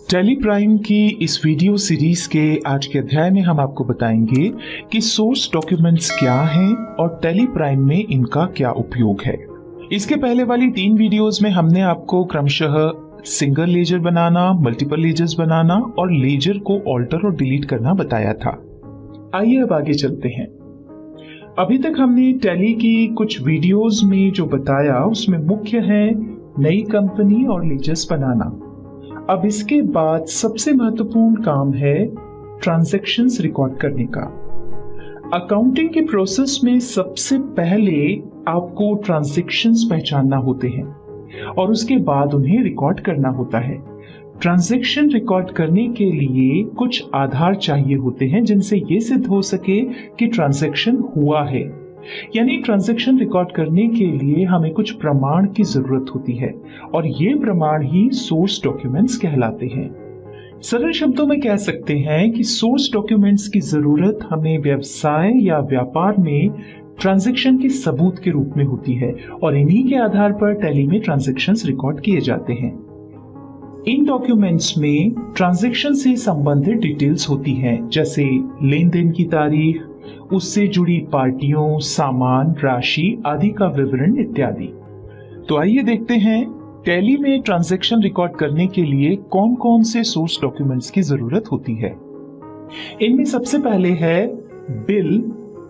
Tally Prime की इस video series के आज के अध्याय में हम आपको बताएंगे कि सोर्स डॉक्यूमेंट्स क्या हैं और टेली प्राइम में इनका क्या उपयोग है। इसके पहले वाली 3 वीडियोस में हमने आपको क्रमशः सिंगल लेजर बनाना, मल्टीपल लेजर्स बनाना और लेजर को ऑल्टर और डिलीट करना बताया था। आइए अब आगे चलते हैं। अभी तक हमने टेली की कुछ वीडियोस में जो बताया उसमें मुख्य है नई कंपनी और लेजर्स बनाना। अब इसके बाद सबसे महत्वपूर्ण काम है ट्रांजैक्शंस रिकॉर्ड करने का। अकाउंटिंग के प्रोसेस में सबसे पहले आपको ट्रांजैक्शंस पहचानना होते हैं और उसके बाद उन्हें रिकॉर्ड करना होता है। ट्रांजैक्शन रिकॉर्ड करने के लिए कुछ आधार चाहिए होते हैं जिनसे ये सिद्ध हो सके कि ट्रांजैक्शन हुआ है। यानी ट्रांजैक्शन रिकॉर्ड करने के लिए हमें कुछ प्रमाण की जरूरत होती है और ये प्रमाण ही सोर्स डॉक्यूमेंट्स कहलाते हैं। सरल शब्दों में कह सकते हैं कि सोर्स डॉक्यूमेंट्स की जरूरत हमें व्यवसाय या व्यापार में ट्रांजैक्शन के सबूत के रूप में होती है और इन्हीं के आधार पर टेली में ट्रांजैक्शंस रिकॉर्ड किए जाते हैं। इन डॉक्यूमेंट्स में ट्रांजैक्शन से संबंधित डिटेल्स होती हैं, जैसे लेन देन की तारीख, उससे जुड़ी पार्टियों, सामान, राशि आदि का विवरण इत्यादि। तो आइए देखते हैं टेली में ट्रांजैक्शन रिकॉर्ड करने के लिए कौन कौन से सोर्स डॉक्यूमेंट्स की जरूरत होती है। इनमें सबसे पहले है बिल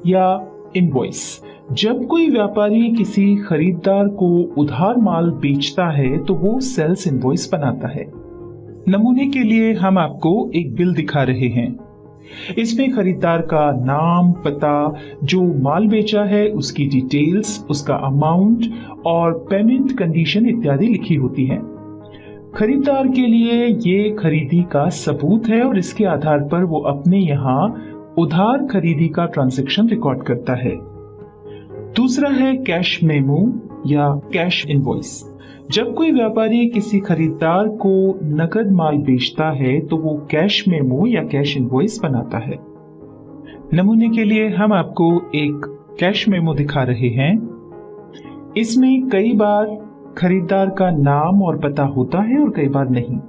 या इनवॉइस। जब कोई व्यापारी किसी खरीदार को उधार माल बेचता है तो वो सेल्स इनवॉइस बनाता है। नमूने के लिए हम आपको एक बिल दिखा रहे हैं। इसमें खरीदार का नाम, पता, जो माल बेचा है उसकी डिटेल्स, उसका अमाउंट और पेमेंट कंडीशन इत्यादि लिखी होती है। खरीदार के लिए ये खरीदी का सबूत है और इसके आधार पर वो अपने यहाँ उधार खरीदी का ट्रांजैक्शन रिकॉर्ड करता है। दूसरा है कैश मेमो या कैश इनवॉइस। जब कोई व्यापारी किसी खरीदार को नकद माल बेचता है तो वो कैश मेमो या कैश इनवॉइस बनाता है। नमूने के लिए हम आपको एक कैश मेमो दिखा रहे हैं। इसमें कई बार खरीदार का नाम और पता होता है और कई बार नहीं।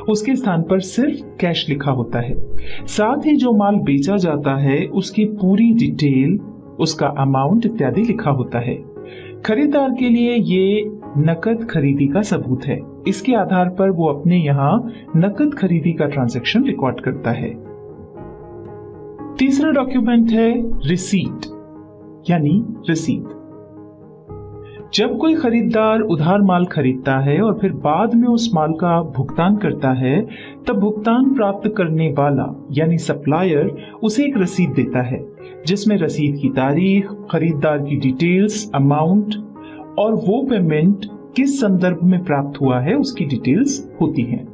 उसके स्थान पर सिर्फ कैश लिखा होता है। साथ ही जो माल बेचा जाता है उसकी पूरी डिटेल, उसका अमाउंट इत्यादि लिखा होता है। खरीदार के लिए ये नकद खरीदी का सबूत है। इसके आधार पर वो अपने यहाँ नकद खरीदी का ट्रांजैक्शन रिकॉर्ड करता है। तीसरा डॉक्यूमेंट है रिसीट यानी रसीद। जब कोई खरीदार उधार माल खरीदता है और फिर बाद में उस माल का भुगतान करता है, तब भुगतान प्राप्त करने वाला यानी सप्लायर उसे एक रसीद देता है जिसमें रसीद की तारीख, खरीदार की डिटेल्स, अमाउंट और वो पेमेंट किस संदर्भ में प्राप्त हुआ है उसकी डिटेल्स होती हैं।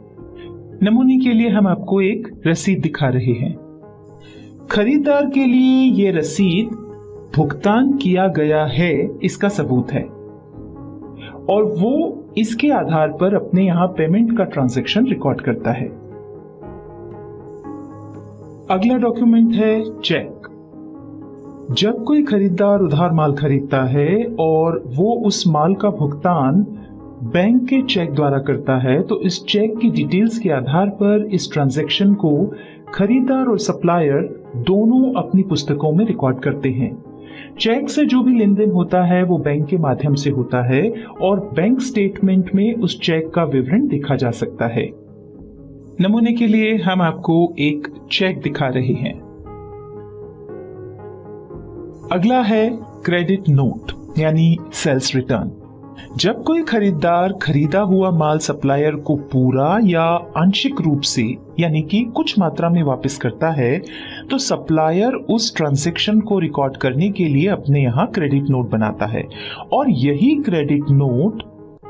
नमूने के लिए हम आपको एक रसीद दिखा रहे हैं। खरीदार के लिए ये रसीद भुगतान किया गया है इसका सबूत है और वो इसके आधार पर अपने यहां पेमेंट का ट्रांजैक्शन रिकॉर्ड करता है। अगला डॉक्यूमेंट है चेक। जब कोई खरीदार उधार माल खरीदता है और वो उस माल का भुगतान बैंक के चेक द्वारा करता है तो इस चेक की डिटेल्स के आधार पर इस ट्रांजैक्शन को खरीदार और सप्लायर दोनों अपनी पुस्तकों में रिकॉर्ड करते हैं। चेक से जो भी लेन देन होता है वो बैंक के माध्यम से होता है और बैंक स्टेटमेंट में उस चेक का विवरण देखा जा सकता है। नमूने के लिए हम आपको एक चेक दिखा रहे हैं। अगला है क्रेडिट नोट यानी सेल्स रिटर्न। जब कोई खरीदार खरीदा हुआ माल सप्लायर को पूरा या आंशिक रूप से यानी कि कुछ मात्रा में वापस करता है तो सप्लायर उस ट्रांजैक्शन को रिकॉर्ड करने के लिए अपने यहाँ क्रेडिट नोट बनाता है और यही क्रेडिट नोट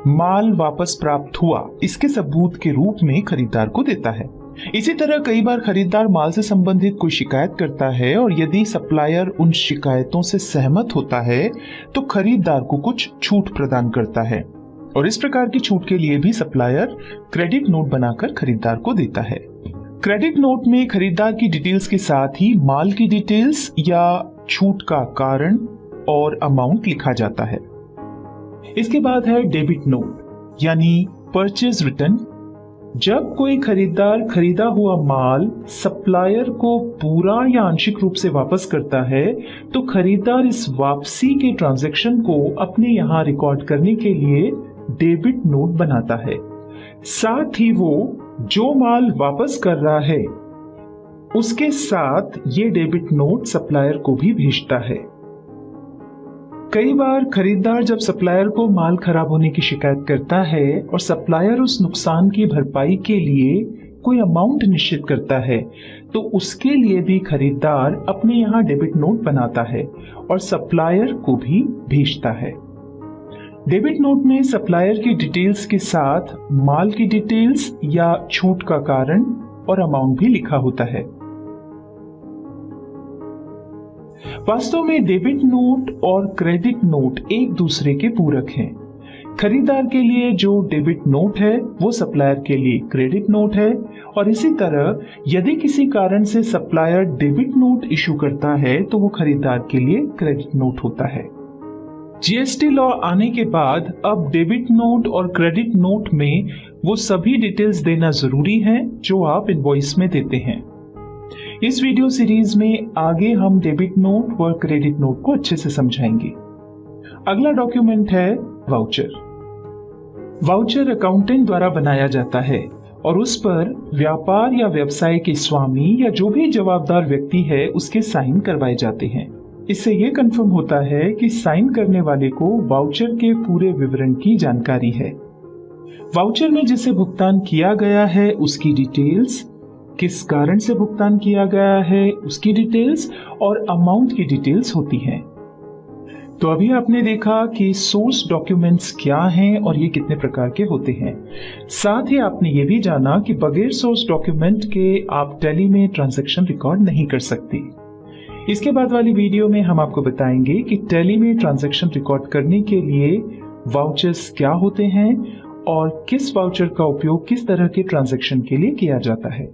माल वापस प्राप्त हुआ इसके सबूत के रूप में खरीदार को देता है। इसी तरह कई बार खरीदार माल से संबंधित कोई शिकायत करता है और यदि सप्लायर उन शिकायतों से सहमत होता है तो खरीदार को कुछ छूट प्रदान करता है और इस प्रकार की छूट के लिए भी सप्लायर क्रेडिट नोट बनाकर खरीदार को देता है। क्रेडिट नोट में खरीदार की डिटेल्स के साथ ही माल की डिटेल्स या छूट का कारण और अमाउंट लिखा जाता है। इसके बाद है डेबिट नोट यानी परचेज रिटर्न जब कोई खरीदार खरीदा हुआ माल सप्लायर को पूरा या आंशिक रूप से वापस करता है तो खरीदार इस वापसी के ट्रांजैक्शन को अपने यहां रिकॉर्ड करने के लिए डेबिट नोट बनाता है। साथ ही वो जो माल वापस कर रहा है उसके साथ ये डेबिट नोट सप्लायर को भी भेजता है। कई बार खरीदार जब सप्लायर को माल खराब होने की शिकायत करता है और सप्लायर उस नुकसान की भरपाई के लिए कोई अमाउंट निश्चित करता है तो उसके लिए भी खरीदार अपने यहां डेबिट नोट बनाता है और सप्लायर को भी भेजता है। डेबिट नोट में सप्लायर की डिटेल्स के साथ माल की डिटेल्स या छूट का कारण और अमाउंट भी लिखा होता है। वास्तव में डेबिट नोट और क्रेडिट नोट एक दूसरे के पूरक हैं। खरीदार के लिए जो डेबिट नोट है वो सप्लायर के लिए क्रेडिट नोट है और इसी तरह यदि किसी कारण से सप्लायर डेबिट नोट इशू करता है तो वो खरीदार के लिए क्रेडिट नोट होता है। जीएसटी लॉ आने के बाद अब डेबिट नोट और क्रेडिट नोट में वो सभी डिटेल्स देना जरूरी है जो आप इनवॉइस में देते हैं। इस वीडियो सीरीज में आगे हम डेबिट नोट व क्रेडिट नोट को अच्छे से समझाएंगे। अगला डॉक्यूमेंट है वाउचर। वाउचर अकाउंटेंट द्वारा बनाया जाता है और उस पर व्यापार या व्यवसाय के स्वामी या जो भी जवाबदार व्यक्ति है उसके साइन करवाए जाते हैं। इससे यह कंफर्म होता है कि साइन करने वाले को वाउचर के पूरे विवरण की जानकारी है। वाउचर में जिसे भुगतान किया गया है उसकी डिटेल्स, किस कारण से भुगतान किया गया है उसकी डिटेल्स और अमाउंट की डिटेल्स होती हैं। तो अभी आपने देखा कि सोर्स डॉक्यूमेंट्स क्या हैं और ये कितने प्रकार के होते हैं। साथ ही आपने ये भी जाना कि बगैर सोर्स डॉक्यूमेंट के आप टैली में ट्रांजैक्शन रिकॉर्ड नहीं कर सकते। इसके बाद वाली वीडियो में हम आपको बताएंगे कि टैली में ट्रांजैक्शन रिकॉर्ड करने के लिए वाउचर्स क्या होते हैं और किस वाउचर का उपयोग किस तरह के ट्रांजैक्शन के लिए किया जाता है।